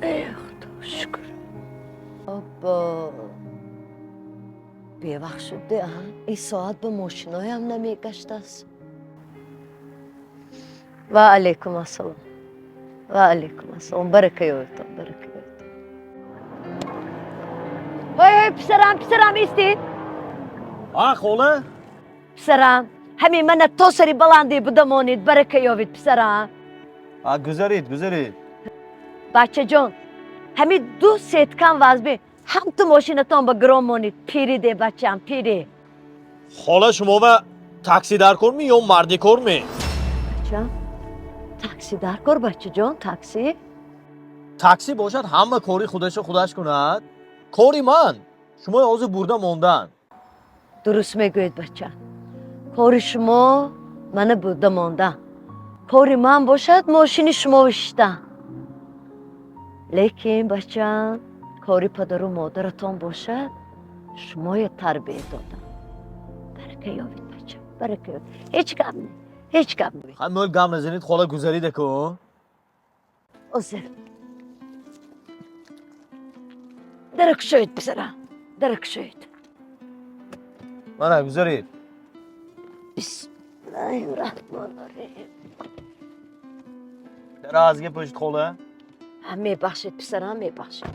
ای خدا شکر. ابا ببخشیده ها، این ساعت به ماشینای هم نمیگشت است. و علیکم السلام. و علیکم السلام. برکه یویتون، برکه یویتون. های پسرم ایستید. خوله؟ پسرم همین من تو سری بلندی بدمونید. برکه یوید پسرم. گذارید. بچه جان همین دو سیتکن وزبی هم تو ماشینتان با گرام مونید. پیری ده بچم پیری. خوله شما به تاکسی در کرمی یا مردی کرمی؟ بچم تاکسی در کار بچه جان تاکسی. تاکسی باشد همه کاری خودش کند. کاری من شما آزو برده موندن. درست میگوید بچه. کار شما من بوده مانده. کار من باشد ماشین شما بشته. لیکن بچه کاری پدر و مادرتان باشد شما یه تربیه دادن. برکه یابید بچه برکه یابید. هیچ کم نی. همه گم نزنید خوله گذارید کن. عذر درک شوید پسرم درک شوید. منه گذارید. بسم الله الرحمن الرحیم. در ازگه پشت خوله. می بخشید پسرم می بخشید.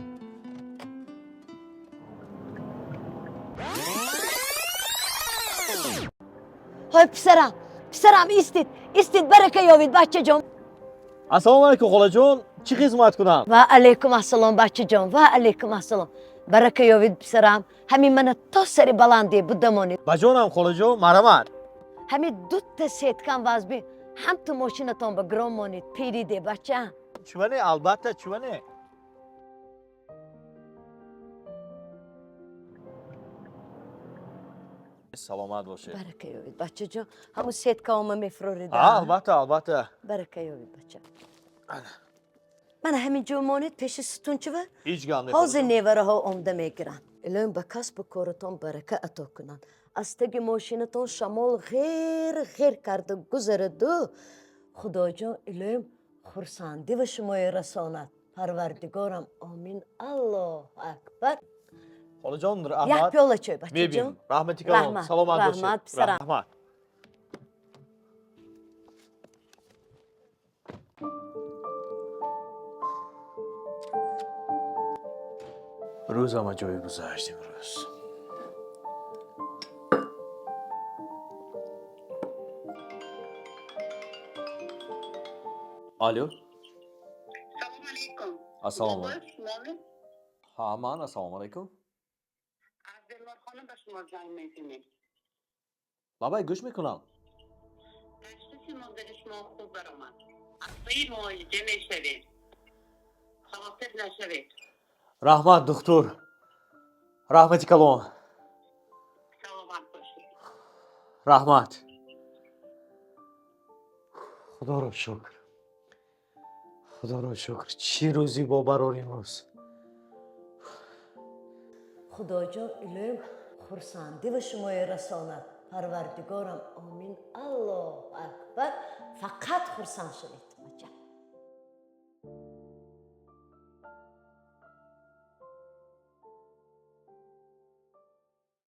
های پسرم ایستید برکه یابید بچه جان. السلام علیکم خوله جون، چی خدمت کنم؟ و علیکم السلام بچه جان. و علیکم السلام. برکه یابید پسرم. همین من تا سری بلندی بدمانید. بجانم خوله جون مرمت. همین دو تا سیتکن وزبی هم تو ماشینتان با گرام مانید. پیری ده بچه. چونه البته چونه. سلامت باشه. برکه یابید بچه جان. همون سیتکا همه میفروریده. البته. برکه یابید بچه. من همین جو مانید پیش ستون چه و؟ هیچ گم نیست. حاضر نیوره ها عمده میگیرن. الان به کسب و کارتان برکه عطا کنند. از تگ ماشینتان شمال غیر کرده گذرد. خدا جان الان خورسندی و شمای رساند. پروردگارم آمین. الله اکبر. خوله جان یک رحمت. پیاله چای بچه میبینم. جان. رحمتی کنم. سلامت باشه. رحمت پسرم. رحمت. روز همه جای گذاشتیم روز. الو. سلام علیکم. السلام علیکم. ها من السلام علیکم. از دلوار خانم به شما زنگ میزنیم. بابا گوش میکنم. تشخیص مادر شما خوب برآمد. اصلی معالجه میشوید. خواستر نشوید. رحمت دکتر. رحمتی کلام. سلامت باشید. رحمت. خدا را شکر. خدا را شکر. چی روزی با برار امروز. خدا جان الان خورسندی و شمای رساند. پروردگارم آمین. الله اکبر. فقط خورسند شوید.